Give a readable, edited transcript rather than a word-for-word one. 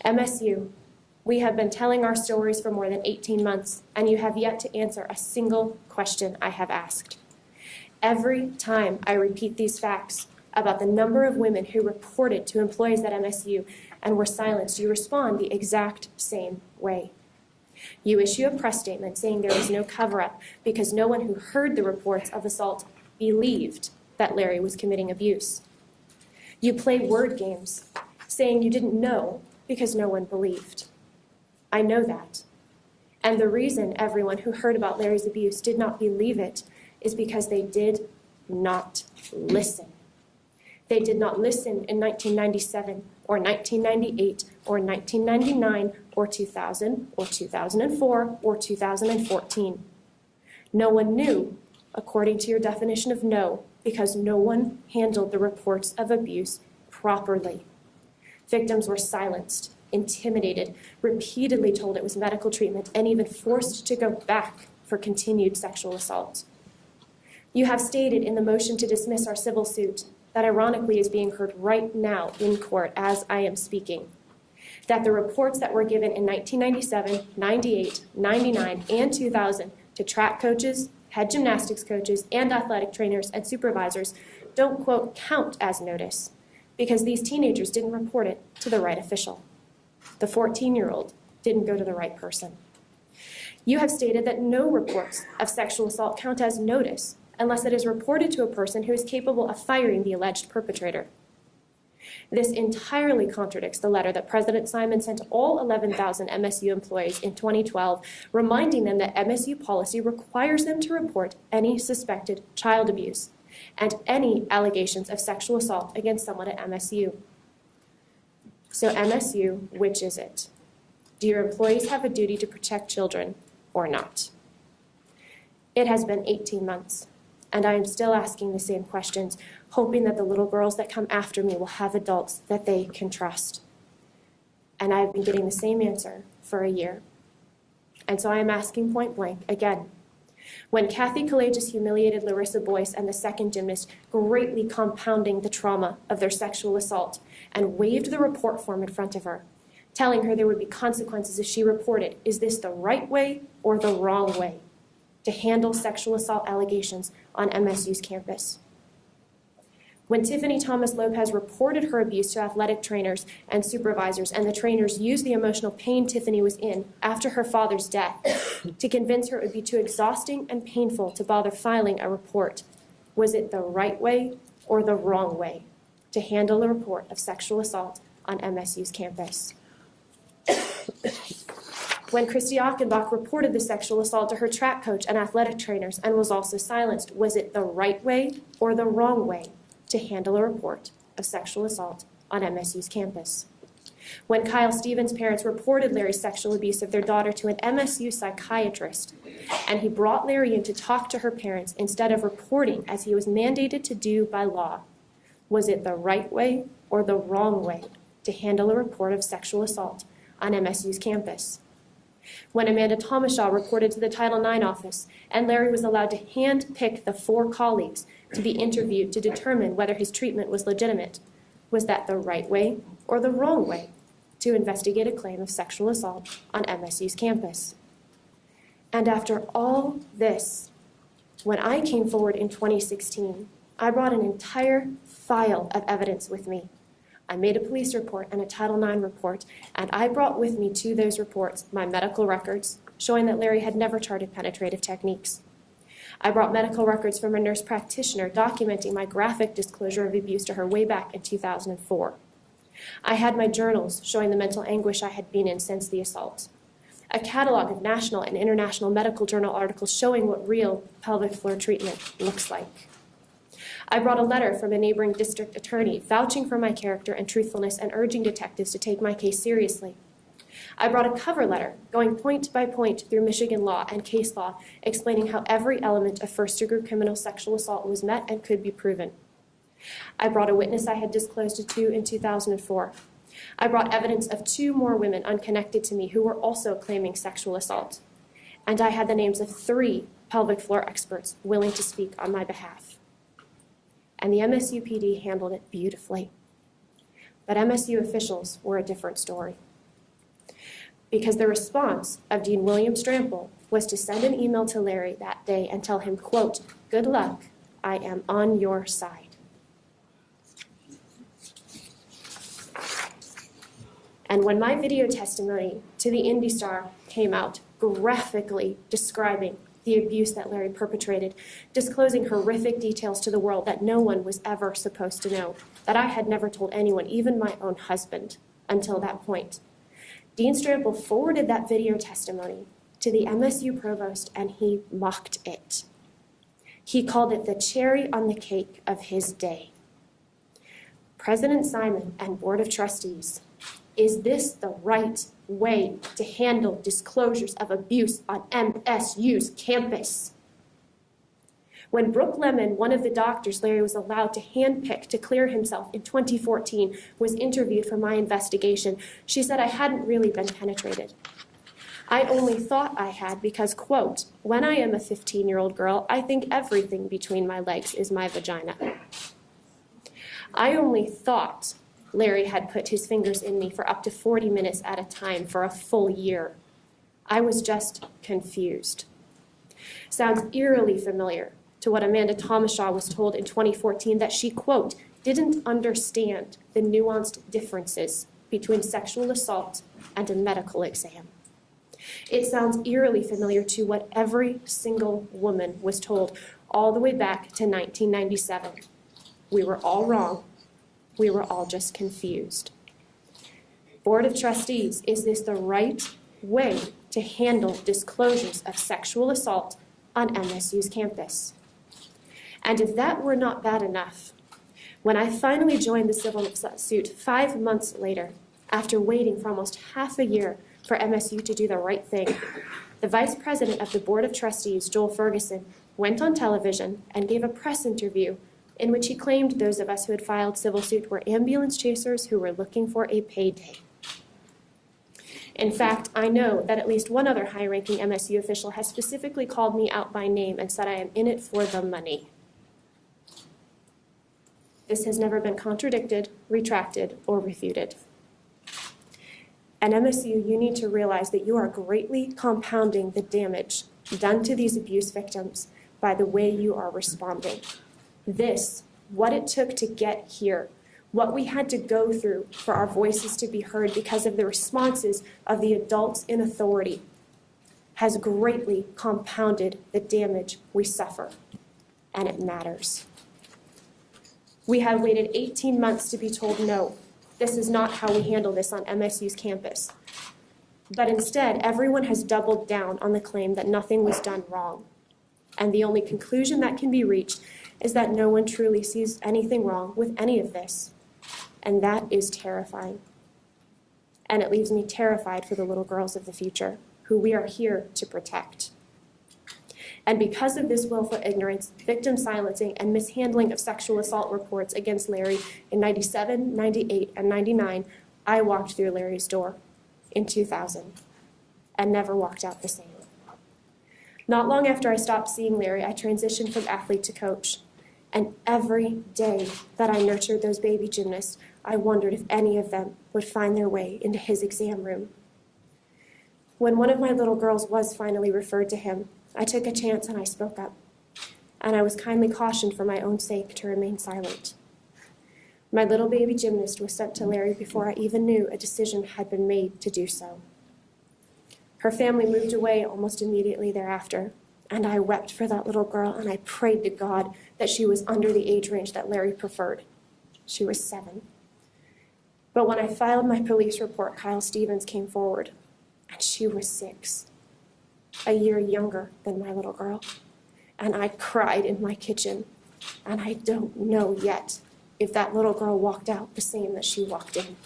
MSU, we have been telling our stories for more than 18 months, and you have yet to answer a single question I have asked. Every time I repeat these facts about the number of women who reported to employees at MSU and were silenced, you respond the exact same way. You issue a press statement saying there was no cover-up because no one who heard the reports of assault believed that Larry was committing abuse. You play word games, saying you didn't know because no one believed. I know that. And the reason everyone who heard about Larry's abuse did not believe it is because they did not listen. They did not listen in 1997 or 1998 or 1999 or 2000 or 2004 or 2014. No one knew, according to your definition of know, because no one handled the reports of abuse properly. Victims were silenced, intimidated, repeatedly told it was medical treatment, and even forced to go back for continued sexual assault. You have stated in the motion to dismiss our civil suit that ironically is being heard right now in court as I am speaking, that the reports that were given in 1997, 98, 99, and 2000 to track coaches, head gymnastics coaches, and athletic trainers and supervisors don't, quote, count as notice because these teenagers didn't report it to the right official. The 14-year-old didn't go to the right person. You have stated that no reports of sexual assault count as notice unless it is reported to a person who is capable of firing the alleged perpetrator. This entirely contradicts the letter that President Simon sent to all 11,000 MSU employees in 2012, reminding them that MSU policy requires them to report any suspected child abuse and any allegations of sexual assault against someone at MSU. So MSU, which is it? Do your employees have a duty to protect children or not? It has been 18 months. And I am still asking the same questions, hoping that the little girls that come after me will have adults that they can trust. And I've been getting the same answer for a year. And so I am asking point blank again. When Kathy Collages humiliated Larissa Boyce and the second gymnast, greatly compounding the trauma of their sexual assault, and waved the report form in front of her, telling her there would be consequences if she reported, is this the right way or the wrong way to handle sexual assault allegations on MSU's campus? When Tiffany Thomas Lopez reported her abuse to athletic trainers and supervisors, and the trainers used the emotional pain Tiffany was in after her father's death to convince her it would be too exhausting and painful to bother filing a report, was it the right way or the wrong way to handle a report of sexual assault on MSU's campus? When Christy Achenbach reported the sexual assault to her track coach and athletic trainers and was also silenced, was it the right way or the wrong way to handle a report of sexual assault on MSU's campus? When Kyle Stevens' parents reported Larry's sexual abuse of their daughter to an MSU psychiatrist, and he brought Larry in to talk to her parents instead of reporting as he was mandated to do by law, was it the right way or the wrong way to handle a report of sexual assault on MSU's campus? When Amanda Thomashaw reported to the Title IX office and Larry was allowed to hand-pick the 4 colleagues to be interviewed to determine whether his treatment was legitimate, was that the right way or the wrong way to investigate a claim of sexual assault on MSU's campus? And after all this, when I came forward in 2016, I brought an entire file of evidence with me. I made a police report and a Title IX report, and I brought with me to those reports my medical records showing that Larry had never charted penetrative techniques. I brought medical records from a nurse practitioner documenting my graphic disclosure of abuse to her way back in 2004. I had my journals showing the mental anguish I had been in since the assault. A catalog of national and international medical journal articles showing what real pelvic floor treatment looks like. I brought a letter from a neighboring district attorney vouching for my character and truthfulness and urging detectives to take my case seriously. I brought a cover letter going point by point through Michigan law and case law, explaining how every element of first-degree criminal sexual assault was met and could be proven. I brought a witness I had disclosed to in 2004. I brought evidence of 2 more women unconnected to me who were also claiming sexual assault. And I had the names of 3 pelvic floor experts willing to speak on my behalf. And the MSU PD handled it beautifully. But MSU officials were a different story. Because the response of Dean William Strample was to send an email to Larry that day and tell him, quote, "Good luck, I am on your side." And when my video testimony to the Indy Star came out, graphically describing the abuse that Larry perpetrated, disclosing horrific details to the world that no one was ever supposed to know, that I had never told anyone, even my own husband, until that point, Dean Strample forwarded that video testimony to the MSU provost, and he mocked it. He called it the cherry on the cake of his day. President Simon and Board of Trustees, is this the right way to handle disclosures of abuse on MSU's campus? When Brooke Lemon, one of the doctors Larry was allowed to handpick to clear himself in 2014, was interviewed for my investigation, she said I hadn't really been penetrated. I only thought I had because, quote, "When I am a 15-year-old girl, I think everything between my legs is my vagina." I only thought Larry had put his fingers in me for up to 40 minutes at a time for a full year. I was just confused. Sounds eerily familiar to what Amanda Thomashaw was told in 2014, that she, quote, "didn't understand the nuanced differences between sexual assault and a medical exam." It sounds eerily familiar to what every single woman was told all the way back to 1997. We were all wrong. We were all just confused. Board of Trustees, is this the right way to handle disclosures of sexual assault on MSU's campus? And if that were not bad enough, when I finally joined the civil suit 5 months later, after waiting for almost half a year for MSU to do the right thing, the vice president of the Board of Trustees, Joel Ferguson, went on television and gave a press interview in which he claimed those of us who had filed civil suit were ambulance chasers who were looking for a payday. In fact, I know that at least one other high-ranking MSU official has specifically called me out by name and said I am in it for the money. This has never been contradicted, retracted, or refuted. At MSU, you need to realize that you are greatly compounding the damage done to these abuse victims by the way you are responding. This, what it took to get here, what we had to go through for our voices to be heard because of the responses of the adults in authority, has greatly compounded the damage we suffer, and it matters. We have waited 18 months to be told no, this is not how we handle this on MSU's campus. But instead, everyone has doubled down on the claim that nothing was done wrong. And the only conclusion that can be reached is that no one truly sees anything wrong with any of this. And that is terrifying. And it leaves me terrified for the little girls of the future, who we are here to protect. And because of this willful ignorance, victim silencing, and mishandling of sexual assault reports against Larry in 97, 98, and 99, I walked through Larry's door in 2000 and never walked out the same. Not long after I stopped seeing Larry, I transitioned from athlete to coach. And every day that I nurtured those baby gymnasts, I wondered if any of them would find their way into his exam room. When one of my little girls was finally referred to him, I took a chance and I spoke up. And I was kindly cautioned for my own sake to remain silent. My little baby gymnast was sent to Larry before I even knew a decision had been made to do so. Her family moved away almost immediately thereafter, and I wept for that little girl, and I prayed to God that she was under the age range that Larry preferred. She was 7. But when I filed my police report, Kyle Stevens came forward, and she was 6, a year younger than my little girl. And I cried in my kitchen, and I don't know yet if that little girl walked out the same that she walked in.